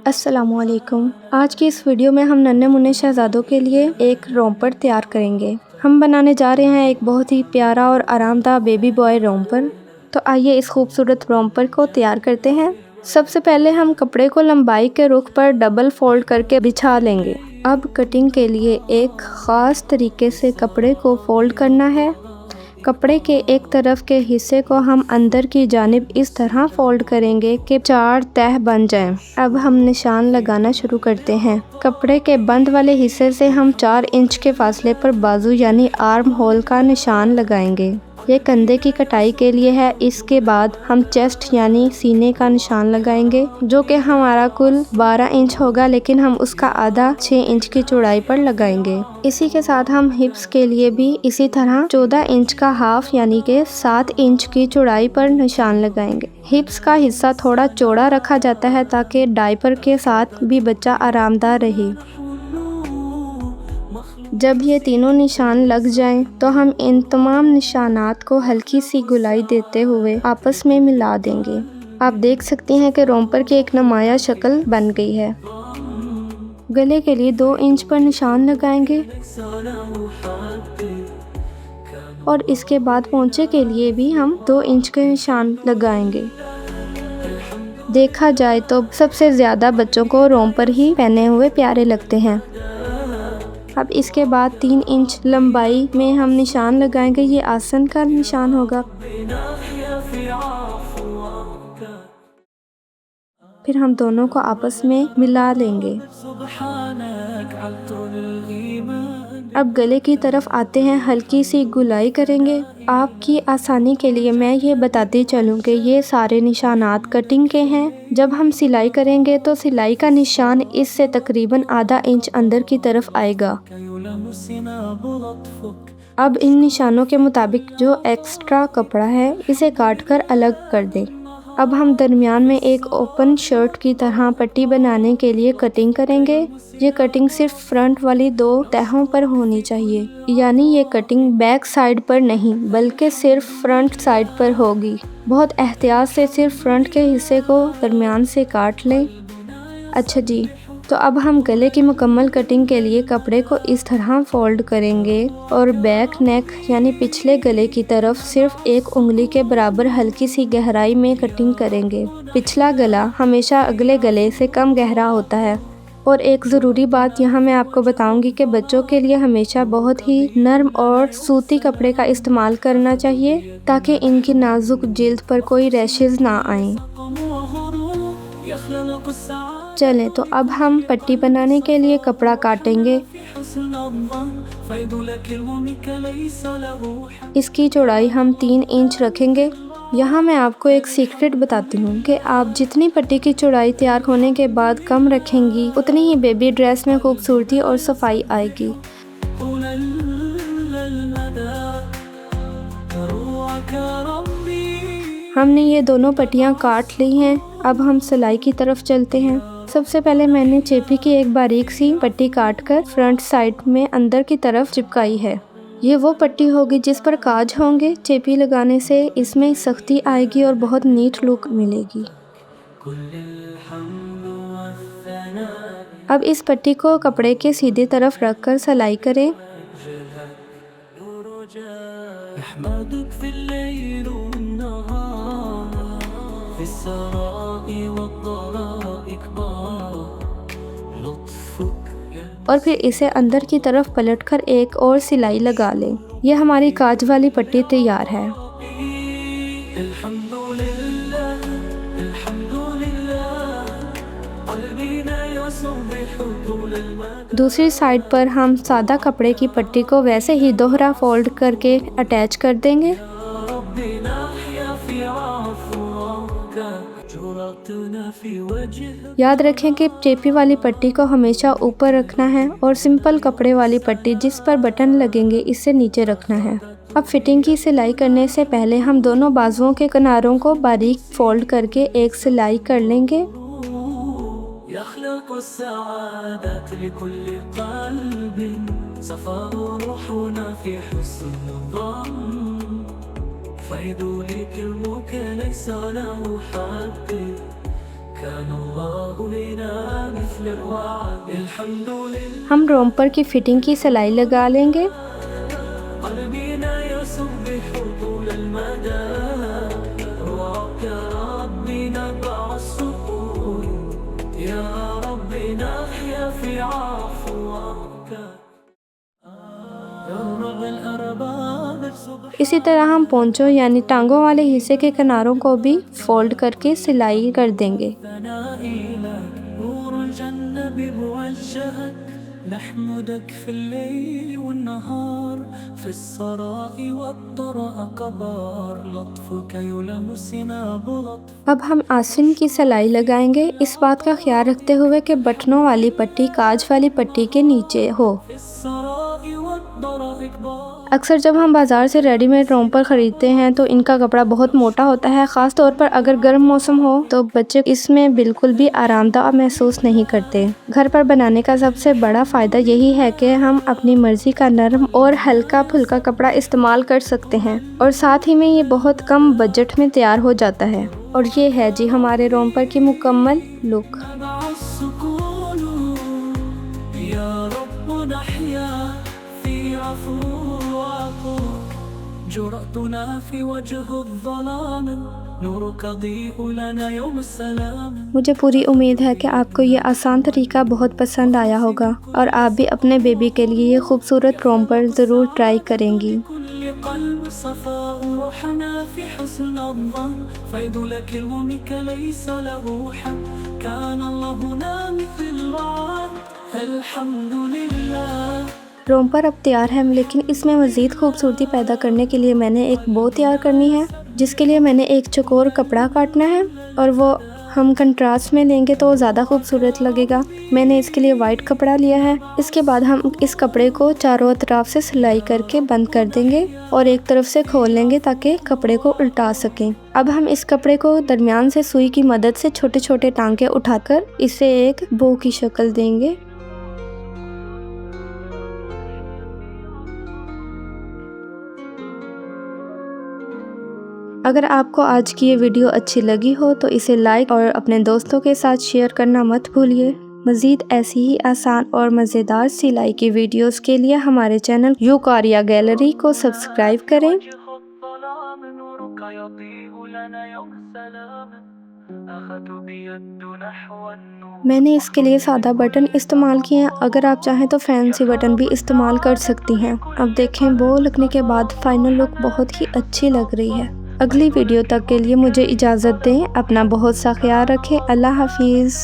अस्सलामुअलैकुम। आज की इस वीडियो में हम नन्हे मुन्ने शहज़ादों के लिए एक रोम्पर तैयार करेंगे। हम बनाने जा रहे हैं एक बहुत ही प्यारा और आरामदायक बेबी बॉय रोम्पर। तो आइए इस खूबसूरत रोम्पर को तैयार करते हैं। सबसे पहले हम कपड़े को लंबाई के रुख पर डबल फोल्ड करके बिछा लेंगे। अब कटिंग के लिए एक ख़ास तरीके से कपड़े को फोल्ड करना है। कपड़े के एक तरफ के हिस्से को हम अंदर की जानिब इस तरह फोल्ड करेंगे कि 4 तह बन जाएं। अब हम निशान लगाना शुरू करते हैं। कपड़े के बंद वाले हिस्से से हम 4 इंच के फासले पर बाजू यानी आर्म होल का निशान लगाएंगे। ये कंधे की कटाई के लिए है। इसके बाद हम चेस्ट यानी सीने का निशान लगाएंगे, जो कि हमारा कुल 12 इंच होगा, लेकिन हम उसका आधा 6 इंच की चौड़ाई पर लगाएंगे। इसी के साथ हम हिप्स के लिए भी इसी तरह 14 इंच का हाफ यानी कि 7 इंच की चौड़ाई पर निशान लगाएंगे। हिप्स का हिस्सा थोड़ा चौड़ा रखा जाता है ताकि डायपर के साथ भी बच्चा आरामदायक रहे। जब ये तीनों निशान लग जाएं, तो हम इन तमाम निशानात को हल्की सी गुलाई देते हुए आपस में मिला देंगे। आप देख सकते हैं कि रोम्पर की एक नुमाया शक्ल बन गई है। गले के लिए 2 इंच पर निशान लगाएंगे और इसके बाद पोंचे के लिए भी हम 2 इंच के निशान लगाएंगे। देखा जाए तो सबसे ज़्यादा बच्चों को रोम्पर ही पहने हुए प्यारे लगते हैं। अब इसके बाद 3 इंच लंबाई में हम निशान लगाएंगे। ये आसन का निशान होगा। फिर हम दोनों को आपस में मिला लेंगे। अब गले की तरफ आते हैं, हल्की सी गुलाई करेंगे। आपकी आसानी के लिए मैं ये बताती चलूँ कि ये सारे निशानात कटिंग के हैं। जब हम सिलाई करेंगे तो सिलाई का निशान इससे तकरीबन आधा इंच अंदर की तरफ आएगा। अब इन निशानों के मुताबिक जो एक्स्ट्रा कपड़ा है इसे काट कर अलग कर दें। अब हम दरमियान में एक ओपन शर्ट की तरह पट्टी बनाने के लिए कटिंग करेंगे। ये कटिंग सिर्फ फ्रंट वाली 2 तहों पर होनी चाहिए, यानी ये कटिंग बैक साइड पर नहीं बल्कि सिर्फ फ्रंट साइड पर होगी। बहुत एहतियात से सिर्फ फ्रंट के हिस्से को दरमियान से काट लें। अच्छा जी, तो अब हम गले की मुकम्मल कटिंग के लिए कपड़े को इस तरह फोल्ड करेंगे और बैक नेक यानी पिछले गले की तरफ सिर्फ 1 उंगली के बराबर हल्की सी गहराई में कटिंग करेंगे। पिछला गला हमेशा अगले गले से कम गहरा होता है। और एक ज़रूरी बात यहाँ मैं आपको बताऊंगी कि बच्चों के लिए हमेशा बहुत ही नरम और सूती कपड़े का इस्तेमाल करना चाहिए ताकि इनकी नाजुक जिल्द पर कोई रैशेज़ ना आएं। चलें, तो अब हम पट्टी बनाने के लिए कपड़ा काटेंगे। इसकी चौड़ाई हम 3 इंच रखेंगे। यहाँ मैं आपको एक सीक्रेट बताती हूँ कि आप जितनी पट्टी की चौड़ाई तैयार होने के बाद कम रखेंगी, उतनी ही बेबी ड्रेस में खूबसूरती और सफाई आएगी। हमने ये दोनों पट्टियाँ काट ली हैं। अब हम सिलाई की तरफ चलते हैं। सबसे पहले मैंने चेपी की एक बारीक सी पट्टी काटकर फ्रंट साइड में अंदर की तरफ चिपकाई है। ये वो पट्टी होगी जिस पर काज होंगे। चेपी लगाने से इसमें सख्ती आएगी और बहुत नीट लुक मिलेगी। अब इस पट्टी को कपड़े के सीधी तरफ रखकर सिलाई करें। और फिर इसे अंदर की तरफ पलटकर एक और सिलाई लगा लें। यह हमारी काज वाली पट्टी तैयार है। दूसरी साइड पर हम सादा कपड़े की पट्टी को वैसे ही दोहरा फोल्ड करके अटैच कर देंगे। याद रखें कि चेपी वाली पट्टी को हमेशा ऊपर रखना है और सिंपल कपड़े वाली पट्टी जिस पर बटन लगेंगे इसे नीचे रखना है। अब फिटिंग की सिलाई करने से पहले हम दोनों बाजुओं के किनारों को बारीक फोल्ड करके एक सिलाई कर लेंगे। हम रोम्पर की फिटिंग की सिलाई लगा लेंगे। इसी तरह हम पोंचो यानी टांगों वाले हिस्से के किनारों को भी फोल्ड करके सिलाई कर देंगे। अब हम आस्तीन की सिलाई लगाएंगे, इस बात का ख्याल रखते हुए कि बटनों वाली पट्टी काज वाली पट्टी के नीचे हो। अक्सर जब हम बाज़ार से रेडीमेड रोम्पर ख़रीदते हैं तो इनका कपड़ा बहुत मोटा होता है, ख़ास तौर पर अगर गर्म मौसम हो तो बच्चे इसमें बिल्कुल भी आरामदायक महसूस नहीं करते। घर पर बनाने का सबसे बड़ा फ़ायदा यही है कि हम अपनी मर्ज़ी का नरम और हल्का फुल्का कपड़ा इस्तेमाल कर सकते हैं और साथ ही में ये बहुत कम बजट में तैयार हो जाता है। और ये है जी हमारे रोम्पर की मुकम्मल लुक। मुझे पूरी उम्मीद है कि आपको ये आसान तरीका बहुत पसंद आया होगा और आप भी अपने बेबी के लिए ये खूबसूरत रोम्पर ज़रूर ट्राई करेंगी। रोम्पर अब तैयार है, लेकिन इसमें मज़ीद खूबसूरती पैदा करने के लिए मैंने एक बो तैयार करनी है, जिसके लिए मैंने एक चौकोर कपड़ा काटना है और वो हम कंट्रास्ट में लेंगे तो ज़्यादा खूबसूरत लगेगा। मैंने इसके लिए वाइट कपड़ा लिया है। इसके बाद हम इस कपड़े को चारों तरफ से सिलाई करके बंद कर देंगे और एक तरफ से खोल लेंगे ताकि कपड़े को उल्टा सकें। अब हम इस कपड़े को दरमियान से सुई की मदद से छोटे छोटे टांके उठाकर इसे एक बो की शक्ल देंगे। अगर आपको आज की ये वीडियो अच्छी लगी हो तो इसे लाइक और अपने दोस्तों के साथ शेयर करना मत भूलिए। मज़ीद ऐसी ही आसान और मज़ेदार सिलाई की वीडियोस के लिए हमारे चैनल यूकारिया गैलरी को सब्सक्राइब करें। मैंने इसके लिए सादा बटन इस्तेमाल किए हैं, अगर आप चाहें तो फैंसी बटन भी इस्तेमाल कर सकती हैं। अब देखें, बो लगने के बाद फाइनल लुक बहुत ही अच्छी लग रही है। अगली वीडियो तक के लिए मुझे इजाज़त दें। अपना बहुत सा ख्याल रखें। अल्लाह हाफिज़।